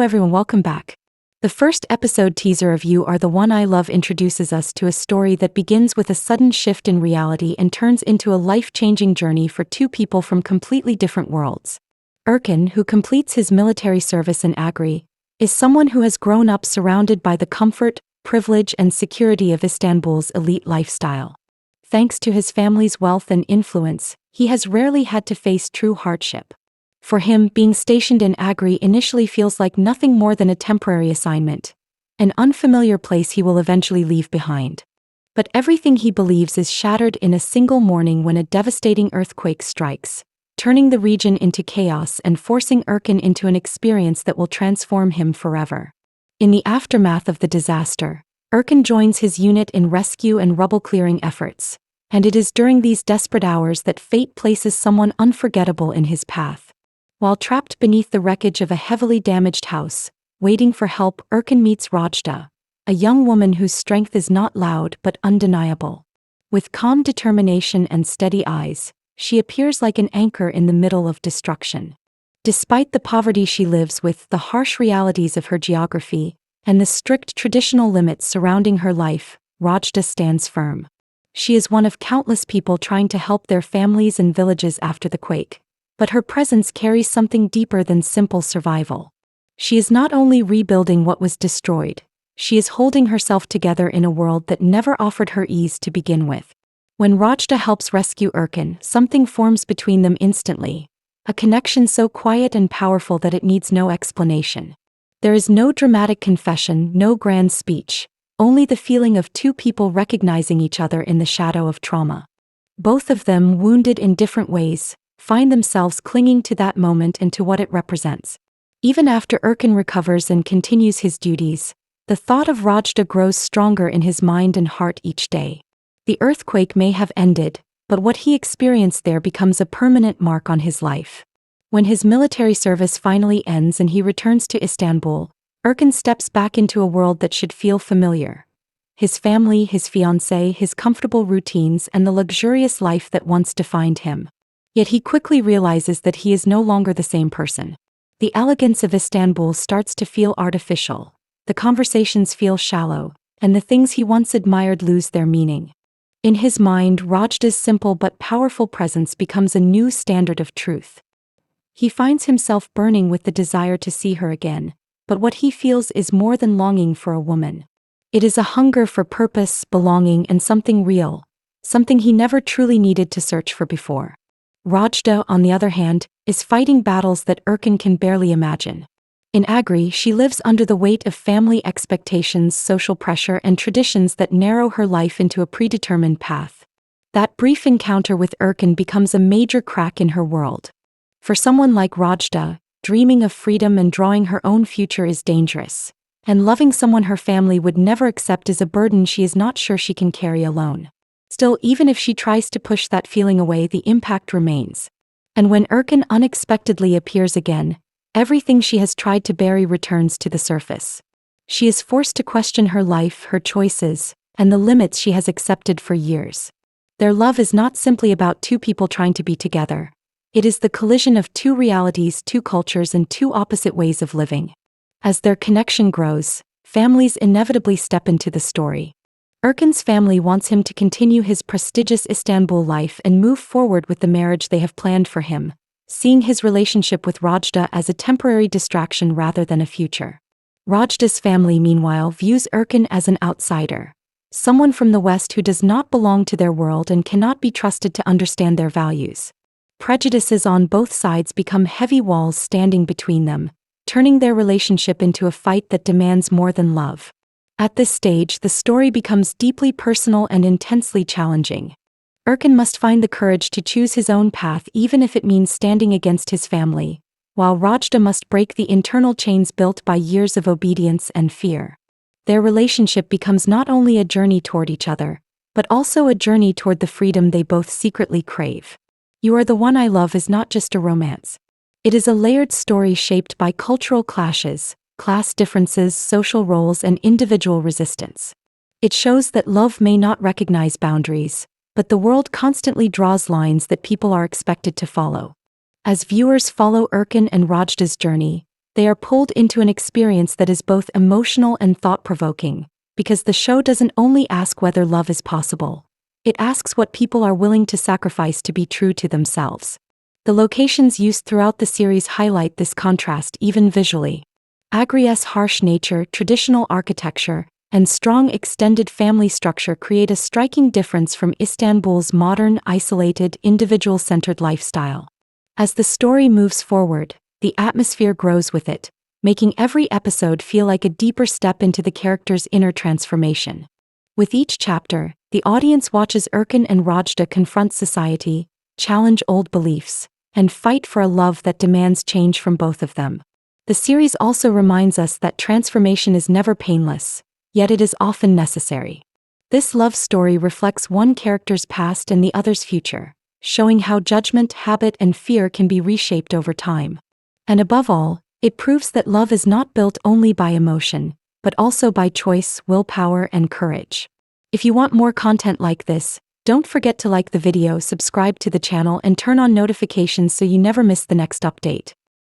everyone, welcome back. The first episode teaser of You Are the One I Love introduces us to a story that begins with a sudden shift in reality and turns into a life-changing journey for two people from completely different worlds. Erkan, who completes his military service in Ağrı, is someone who has grown up surrounded by the comfort, privilege and security of Istanbul's elite lifestyle. Thanks to his family's wealth and influence, he has rarely had to face true hardship. For him, being stationed in Ağrı initially feels like nothing more than a temporary assignment, an unfamiliar place he will eventually leave behind. But everything he believes is shattered in a single morning when a devastating earthquake strikes, turning the region into chaos and forcing Erkan into an experience that will transform him forever. In the aftermath of the disaster, Erkan joins his unit in rescue and rubble clearing efforts, and it is during these desperate hours that fate places someone unforgettable in his path. While trapped beneath the wreckage of a heavily damaged house, waiting for help, Erkan meets Rojda, a young woman whose strength is not loud but undeniable. With calm determination and steady eyes, she appears like an anchor in the middle of destruction. Despite the poverty she lives with, the harsh realities of her geography, and the strict traditional limits surrounding her life, Rojda stands firm. She is one of countless people trying to help their families and villages after the quake. But her presence carries something deeper than simple survival. She is not only rebuilding what was destroyed, she is holding herself together in a world that never offered her ease to begin with. When Rojda helps rescue Erkan, something forms between them instantly, a connection so quiet and powerful that it needs no explanation. There is no dramatic confession, no grand speech, only the feeling of two people recognizing each other in the shadow of trauma. Both of them, wounded in different ways, find themselves clinging to that moment and to what it represents. Even after Erkan recovers and continues his duties, the thought of Rojda grows stronger in his mind and heart each day. The earthquake may have ended, but what he experienced there becomes a permanent mark on his life. When his military service finally ends and he returns to Istanbul, Erkan steps back into a world that should feel familiar. His family, his fiancée, his comfortable routines, and the luxurious life that once defined him. Yet he quickly realizes that he is no longer the same person. The elegance of Istanbul starts to feel artificial, the conversations feel shallow, and the things he once admired lose their meaning. In his mind, Rojda's simple but powerful presence becomes a new standard of truth. He finds himself burning with the desire to see her again, but what he feels is more than longing for a woman. It is a hunger for purpose, belonging, and something real, something he never truly needed to search for before. Rojda, on the other hand, is fighting battles that Erkan can barely imagine. In Ağrı, she lives under the weight of family expectations, social pressure, and traditions that narrow her life into a predetermined path. That brief encounter with Erkan becomes a major crack in her world. For someone like Rojda, dreaming of freedom and drawing her own future is dangerous, and loving someone her family would never accept is a burden she is not sure she can carry alone. Still, even if she tries to push that feeling away, the impact remains. And when Erkan unexpectedly appears again, everything she has tried to bury returns to the surface. She is forced to question her life, her choices, and the limits she has accepted for years. Their love is not simply about two people trying to be together. It is the collision of two realities, two cultures, and two opposite ways of living. As their connection grows, families inevitably step into the story. Erkan's family wants him to continue his prestigious Istanbul life and move forward with the marriage they have planned for him, seeing his relationship with Rojda as a temporary distraction rather than a future. Rojda's family, meanwhile, views Erkan as an outsider, someone from the West who does not belong to their world and cannot be trusted to understand their values. Prejudices on both sides become heavy walls standing between them, turning their relationship into a fight that demands more than love. At this stage, the story becomes deeply personal and intensely challenging. Erkan must find the courage to choose his own path even if it means standing against his family, while Rojda must break the internal chains built by years of obedience and fear. Their relationship becomes not only a journey toward each other, but also a journey toward the freedom they both secretly crave. You Are the One I Love is not just a romance. It is a layered story shaped by cultural clashes, class differences, social roles, and individual resistance. It shows that love may not recognize boundaries, but the world constantly draws lines that people are expected to follow. As viewers follow Erkan and Rojda's journey, They are pulled into an experience that is both emotional and thought-provoking, because the show doesn't only ask whether love is possible. It asks what people are willing to sacrifice to be true to themselves. The locations used throughout the series highlight this contrast even visually. Ağrı's harsh nature, traditional architecture, and strong extended family structure create a striking difference from Istanbul's modern, isolated, individual-centered lifestyle. As the story moves forward, the atmosphere grows with it, making every episode feel like a deeper step into the character's inner transformation. With each chapter, the audience watches Erkan and Rojda confront society, challenge old beliefs, and fight for a love that demands change from both of them. The series also reminds us that transformation is never painless, yet it is often necessary. This love story reflects one character's past and the other's future, showing how judgment, habit, and fear can be reshaped over time. And above all, it proves that love is not built only by emotion, but also by choice, willpower, and courage. If you want more content like this, don't forget to like the video, subscribe to the channel, and turn on notifications so you never miss the next update.